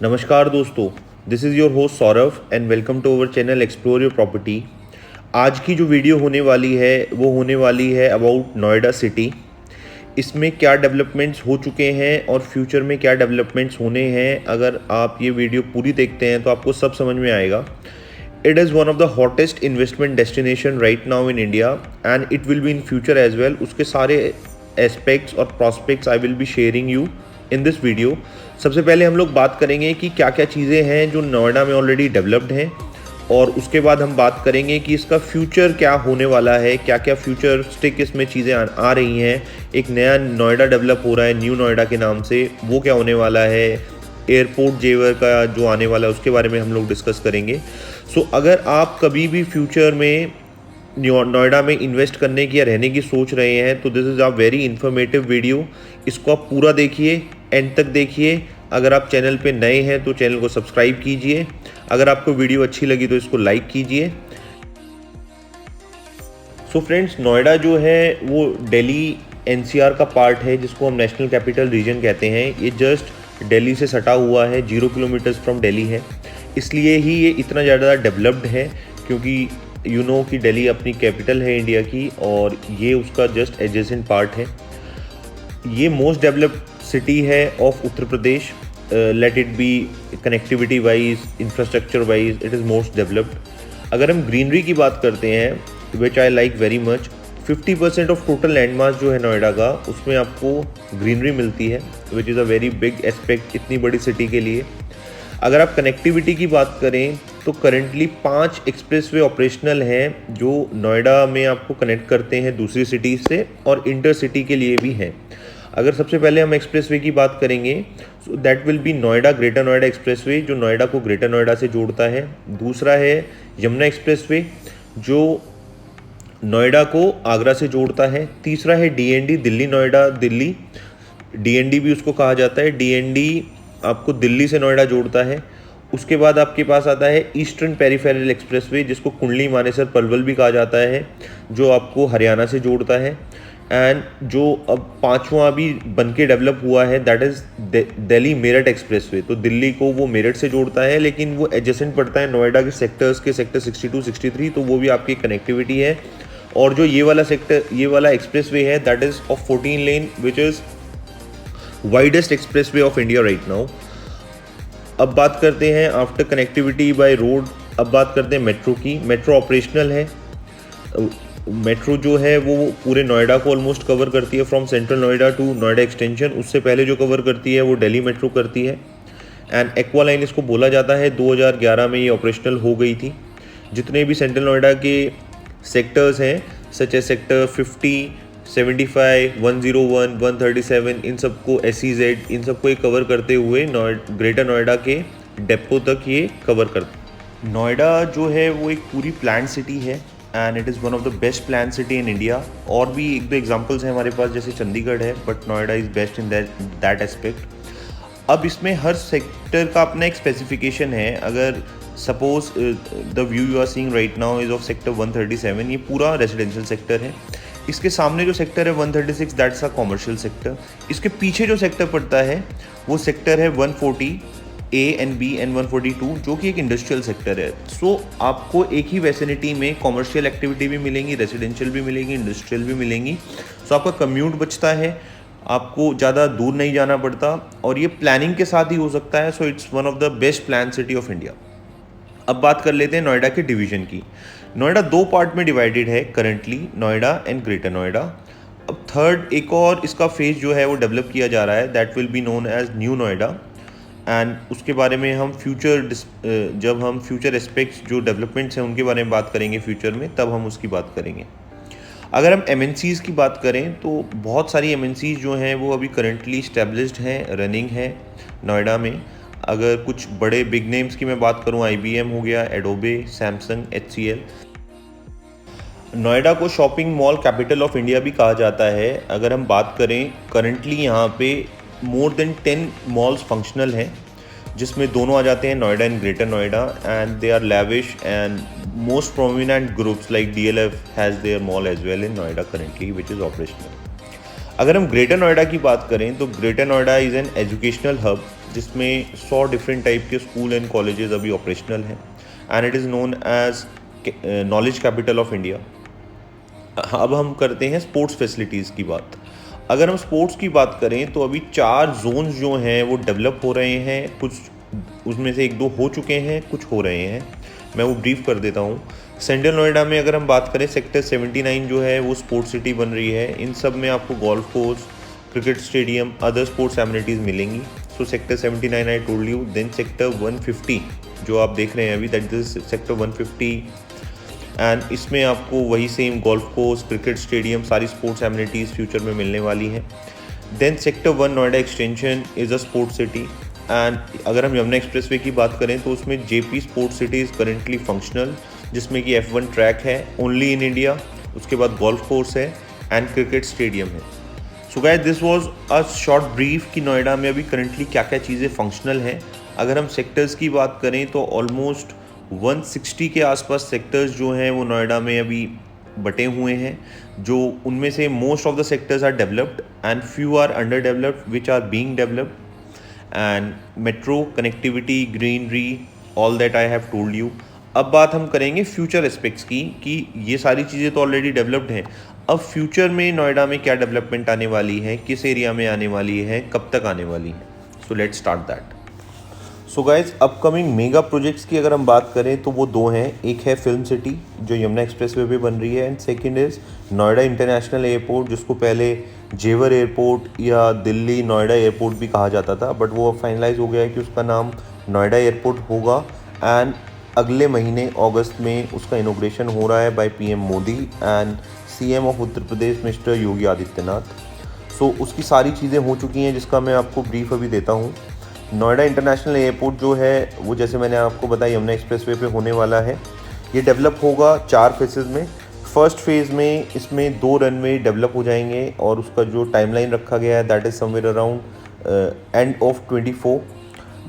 नमस्कार दोस्तों, this is your host Saurabh and welcome to our channel explore your property. आज की जो वीडियो होने वाली है वो होने वाली है अबाउट नोएडा सिटी। इसमें क्या डेवलपमेंट्स हो चुके हैं और फ्यूचर में क्या डेवलपमेंट्स होने हैं। अगर आप ये वीडियो पूरी देखते हैं तो आपको सब समझ में आएगा। It is one of the hottest investment destination right now in India and it will be in future as well. उसके सारे एस्पेक्ट्स और prospects I will be sharing you in this video. सबसे पहले हम लोग बात करेंगे कि क्या क्या चीज़ें हैं जो नोएडा में ऑलरेडी डेवलप्ड हैं, और उसके बाद हम बात करेंगे कि इसका फ्यूचर क्या होने वाला है, क्या क्या फ्यूचरिस्टिक इसमें चीज़ें आ रही हैं। एक नया नोएडा डेवलप हो रहा है न्यू नोएडा के नाम से, वो क्या होने वाला है। एयरपोर्ट जेवर का जो आने वाला है उसके बारे में हम लोग डिस्कस करेंगे। सो अगर आप कभी भी फ्यूचर में नोएडा में इन्वेस्ट करने की या रहने की सोच रहे हैं तो this is a very informative video. इसको आप पूरा देखिए, एंड तक देखिए। अगर आप चैनल पे नए हैं तो चैनल को सब्सक्राइब कीजिए। अगर आपको वीडियो अच्छी लगी तो इसको लाइक कीजिए। सो फ्रेंड्स, नोएडा जो है वो दिल्ली एनसीआर का पार्ट है, जिसको हम नेशनल कैपिटल रीजन कहते हैं। ये जस्ट दिल्ली से सटा हुआ है, 0 किलोमीटर्स फ्रॉम दिल्ली है। इसलिए ही ये इतना ज़्यादा डेवलप्ड है, क्योंकि यू नो कि दिल्ली अपनी कैपिटल है इंडिया की और ये उसका जस्ट एडजेसेंट पार्ट है। ये मोस्ट डेवलप्ड सिटी है of Uttar Pradesh. Let it be connectivity wise, infrastructure wise, it is most developed. अगर हम ग्रीनरी की बात करते हैं which I like very much, 50% of total land mass जो है नोएडा का, उसमें आपको ग्रीनरी मिलती है, which is a very big aspect इतनी बड़ी सिटी के लिए। अगर आप कनेक्टिविटी की बात करें तो करेंटली 5 एक्सप्रेसवे ऑपरेशनल हैं जो नोएडा में आपको कनेक्ट करते हैं दूसरी सिटी से, और इंटर सिटी के लिए भी हैं। अगर सबसे पहले हम एक्सप्रेसवे की बात करेंगे so that will B Noida greater Noida expressway, जो नोएडा को ग्रेटर नोएडा से जोड़ता है। दूसरा है यमुना एक्सप्रेसवे, जो नोएडा को आगरा से जोड़ता है। तीसरा है डीएनडी, दिल्ली नोएडा दिल्ली, डीएनडी भी उसको कहा जाता है। डीएनडी आपको दिल्ली से नोएडा जोड़ता है। उसके बाद आपके पास आता है ईस्टर्न पेरिफेरल एक्सप्रेसवे, जिसको कुंडली मानेसर पलवल भी कहा जाता है, जो आपको हरियाणा से जोड़ता है। एंड जो अब 5वां भी बन के डेवलप हुआ है that is Delhi Meerut expressway. तो दिल्ली को वो मेरठ से जोड़ता है, लेकिन वो एडजेसेंट पड़ता है नोएडा के सेक्टर्स के, सेक्टर 62, 63, तो वो भी आपकी कनेक्टिविटी है। और जो ये वाला एक्सप्रेसवे है that is of 14 lane, which is widest expressway of India right now. अब बात करते हैं आफ्टर कनेक्टिविटी बाय रोड, अब बात करते हैं मेट्रो की। मेट्रो ऑपरेशनल है। मेट्रो जो है वो पूरे नोएडा को ऑलमोस्ट कवर करती है, from central Noida to Noida extension. उससे पहले जो कवर करती है वो दिल्ली मेट्रो करती है। एंड एक्वा लाइन इसको बोला जाता है। 2011 में ये ऑपरेशनल हो गई थी। जितने भी सेंट्रल नोएडा के सेक्टर्स हैं, सच ए सेक्टर 50, 75, 101, 137, इन सबको SEZ, इन सबको ये कवर करते हुए ग्रेटर नोएडा के डेपो तक ये कवर करता। नोएडा जो है वो एक पूरी प्लान सिटी है and it is one of the best plan city in India. और भी एक दो एग्जांपल्स हैं हमारे पास, जैसे चंडीगढ़ है, but Noida is best in that aspect. अब इसमें हर सेक्टर का अपना एक स्पेसिफिकेशन है। अगर suppose the view you are seeing right now is of sector 137, ये पूरा रेजिडेंशियल सेक्टर है। इसके सामने जो सेक्टर है 136, दैट्स अ कॉमर्शियल सेक्टर। इसके पीछे जो सेक्टर पड़ता है वो सेक्टर है 140 A एंड B एंड 142, जो कि एक इंडस्ट्रियल सेक्टर है। सो आपको एक ही वैसिनिटी में कॉमर्शियल एक्टिविटी भी मिलेंगी, रेजिडेंशियल भी मिलेंगी, इंडस्ट्रियल भी मिलेंगी। सो आपका कम्यूट बचता है, आपको ज़्यादा दूर नहीं जाना पड़ता, और ये प्लानिंग के साथ ही हो सकता है। So it's one of the best plan city of India. अब बात कर लेते हैं नोएडा के डिवीज़न की। नोएडा 2 पार्ट में डिवाइडेड है currently, Noida and greater Noida. अब थर्ड एक और इसका फेज जो है वो डेवलप किया जा रहा है, that will be known as new Noida. And उसके बारे में हम जब हम फ्यूचर एस्पेक्ट्स जो डेवलपमेंट्स हैं उनके बारे में बात करेंगे फ्यूचर में, तब हम उसकी बात करेंगे। अगर हम MNCs की बात करें तो बहुत सारी MNCs जो हैं वो अभी करंटली स्टैब्लिश्ड हैं, रनिंग है नोएडा में। अगर कुछ बड़े बिग नेम्स की मैं बात करूं, IBM हो गया, एडोबे, सैमसंग, HCL। नोएडा को shopping mall capital of India भी कहा जाता है। अगर हम बात करें करंटली यहाँ पे मोर देन 10 मॉल्स फंक्शनल हैं, जिसमें दोनों आ जाते हैं Noida and greater Noida, and they are lavish and most prominent groups like DLF has their mall as well in Noida currently, which is operational. अगर हम ग्रेटर नोएडा की बात करें तो greater Noida is an educational hub जिसमें 100 डिफरेंट टाइप के स्कूल एंड कॉलेजेस अभी operational हैं and it is known as knowledge capital of India. अब हम करते हैं स्पोर्ट्स फैसिलिटीज़ की बात। अगर हम स्पोर्ट्स की बात करें तो अभी 4 जोन्स जो हैं वो डेवलप हो रहे हैं, कुछ उसमें से 1-2 हो चुके हैं, कुछ हो रहे हैं। मैं वो ब्रीफ कर देता हूँ। सेंट्रल नोएडा में अगर हम बात करें, सेक्टर 79 जो है वो स्पोर्ट्स सिटी बन रही है। इन सब में आपको golf course, cricket stadium, other sports amenities मिलेंगी। So sector 79 I told you. Then sector 150 जो आप देख रहे हैं अभी, दैट इज सेक्टर 150 एंड इसमें आपको वही same golf course, cricket stadium, सारी स्पोर्ट्स एमिनिटीज़ फ्यूचर में मिलने वाली हैं। Then sector 1 Noida extension is a sports city and अगर हम यमुना एक्सप्रेसवे की बात करें तो उसमें JP sports city is currently functional, जिसमें कि F1 ट्रैक है ओनली इन इंडिया, उसके बाद गोल्फ कोर्स है एंड क्रिकेट स्टेडियम है। So guys, this was a short brief कि नोएडा में अभी करेंटली क्या क्या चीज़ें फंक्शनल हैं। अगर हम सेक्टर्स की बात करें तो ऑलमोस्ट 160 के आसपास सेक्टर्स जो हैं वो नोएडा में अभी बटे हुए हैं, जो उनमें से most of the sectors are developed and few are under developed which are being developed and metro connectivity, greenery, all that I have told you. अब बात हम करेंगे फ्यूचर एस्पेक्ट्स की कि ये सारी चीज़ें तो ऑलरेडी डेवलप्ड हैं, अब फ्यूचर में नोएडा में क्या डेवलपमेंट आने वाली है, किस एरिया में आने वाली है, कब तक आने वाली है। So let's start that. So guys, upcoming mega projects की अगर हम बात करें तो वो 2 हैं। एक है फिल्म सिटी जो यमुना एक्सप्रेसवे पे बन रही है and second is Noida international airport, जिसको पहले जेवर एयरपोर्ट या दिल्ली नोएडा एयरपोर्ट भी कहा जाता था, बट वो अब फाइनलाइज हो गया है कि उसका नाम नोएडा एयरपोर्ट होगा एंड अगले महीने अगस्त में उसका इनॉग्रेशन हो रहा है by PM Modi and CM of Uttar Pradesh mister Yogi Adityanath. So उसकी सारी चीज़ें हो चुकी हैं, जिसका मैं आपको ब्रीफ अभी देता हूँ। नोएडा इंटरनेशनल एयरपोर्ट जो है वो, जैसे मैंने आपको बताया, यमुना एक्सप्रेसवे पे होने वाला है। ये डेवलप होगा 4 फेजेज़ में। फर्स्ट फेज़ में इसमें 2 रनवे डेवलप हो जाएंगे और उसका जो टाइमलाइन रखा गया है that is somewhere around end of 24।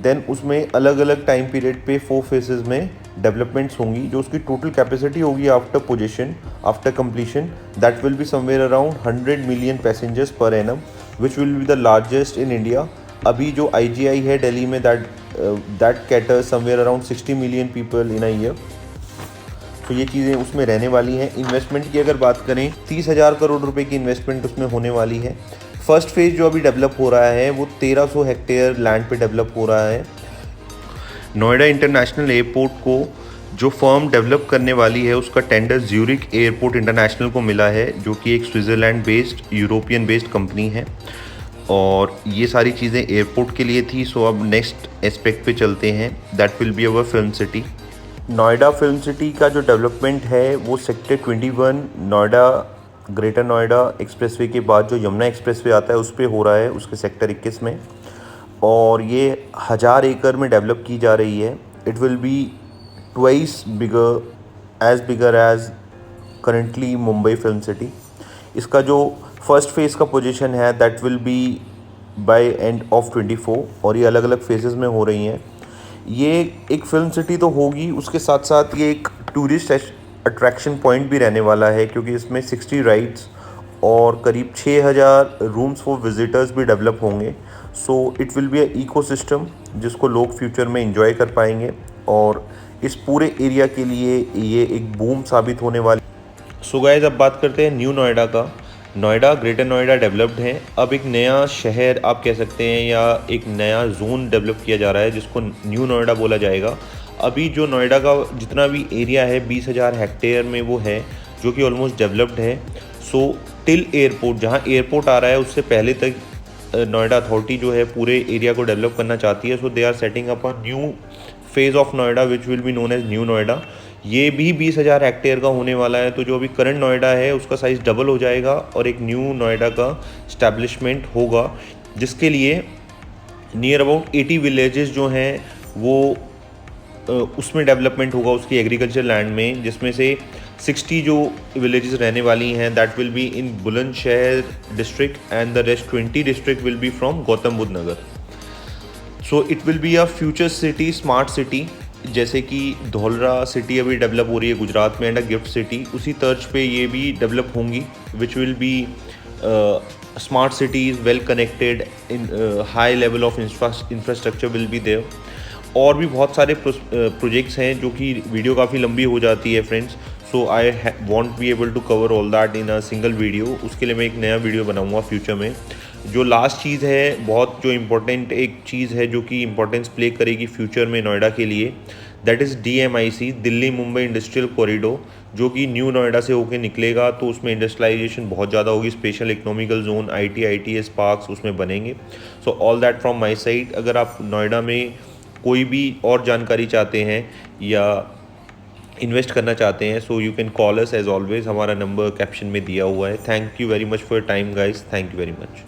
देन उसमें अलग अलग टाइम पीरियड पे 4 फेजेज़ में डेवलपमेंट्स होंगी, जो उसकी टोटल कैपेसिटी होगी after completion that will be somewhere around 100 million passengers per annum, which will be the largest in India. अभी जो IGI है दिल्ली में that cater somewhere around 60 million people in a year. तो ये चीज़ें उसमें रहने वाली हैं। इन्वेस्टमेंट की अगर बात करें, 30,000 करोड़ रुपए की इन्वेस्टमेंट उसमें होने वाली है। फर्स्ट फेज़ जो अभी डेवलप हो रहा है वो 1300 हेक्टेयर लैंड पे डेवलप हो रहा है। नोएडा इंटरनेशनल एयरपोर्ट को जो फर्म डेवलप करने वाली है उसका टेंडर ज्यूरिक एयरपोर्ट इंटरनेशनल को मिला है, जो कि एक Switzerland based, European based company है। और ये सारी चीज़ें एयरपोर्ट के लिए थी। सो अब नेक्स्ट एस्पेक्ट पे चलते हैं, that will be our film city. Noida film city का जो डेवलपमेंट है वो sector 21 Noida, greater Noida expressway के बाद जो यमुना एक्सप्रेसवे आता है उस पर हो रहा है, उसके सेक्टर 21 में, और ये 1000 एकड़ में डेवलप की जा रही है। It will be twice bigger as currently Mumbai film city. इसका जो फर्स्ट फेज़ का पोजीशन है that will be by end of 24 और ये अलग अलग फेजेस में हो रही हैं। ये एक फिल्म सिटी तो होगी, उसके साथ साथ ये एक टूरिस्ट अट्रैक्शन पॉइंट भी रहने वाला है, क्योंकि इसमें 60 राइड्स और करीब 6000 रूम्स फॉर विजिटर्स भी डेवलप होंगे। So it will be a ecosystem जिसको लोग फ्यूचर में एंजॉय कर पाएंगे और इस पूरे एरिया के लिए ये एक बूम साबित होने वाली। सो गाइस, अब बात करते हैं न्यू नोएडा का। नोएडा, ग्रेटर नोएडा डेवलप्ड है। अब एक नया शहर आप कह सकते हैं या एक नया जोन डेवलप किया जा रहा है जिसको न्यू नोएडा बोला जाएगा। अभी जो नोएडा का जितना भी एरिया है 20,000 हेक्टेयर में वो है, जो कि ऑलमोस्ट डेवलप्ड है। सो टिल एयरपोर्ट, जहाँ एयरपोर्ट आ रहा है उससे पहले तक नोएडा अथॉरिटी जो है पूरे एरिया को डेवलप करना चाहती है। So they are setting up a new phase of Noida which will be known as new Noida. ये भी 20,000 हेक्टेयर का होने वाला है। तो जो अभी करंट नोएडा है उसका साइज़ डबल हो जाएगा और एक न्यू नोएडा का इस्टेब्लिशमेंट होगा, जिसके लिए नियर अबाउट 80 विलेजेस जो हैं वो उसमें डेवलपमेंट होगा उसकी एग्रीकल्चर लैंड में, जिसमें से 60 जो विलेजेस रहने वाली हैं that will be in Bulandshahr district and the rest 20 district will be from Gautam Buddha Nagar. So it will be a future city, smart city, जैसे कि धौलरा सिटी अभी डेवलप हो रही है गुजरात में एंड अ गिफ्ट सिटी, उसी तर्ज पे ये भी डेवलप होंगी, विच will B smart cities, well connected, in high level of infrastructure will be there. और भी बहुत सारे प्रोजेक्ट्स हैं जो कि वीडियो काफ़ी लंबी हो जाती है friends, so I won't be able to cover all that in a single video. उसके लिए मैं एक नया वीडियो बनाऊंगा फ्यूचर में। जो लास्ट चीज़ है, बहुत जो इम्पोर्टेंट एक चीज़ है जो कि इम्पोर्टेंस प्ले करेगी फ्यूचर में नोएडा के लिए, that is DMIC, Delhi Mumbai industrial corridor, जो कि न्यू नोएडा से होकर निकलेगा। तो उसमें इंडस्ट्रियलाइजेशन बहुत ज़्यादा होगी, special economical zone, ITS parks उसमें बनेंगे। So all that from my side. अगर आप नोएडा में कोई भी और जानकारी चाहते हैं या इन्वेस्ट करना चाहते हैं, so you can call us as always. हमारा नंबर कैप्शन में दिया हुआ है। Thank you very much for your time guys, thank you very much.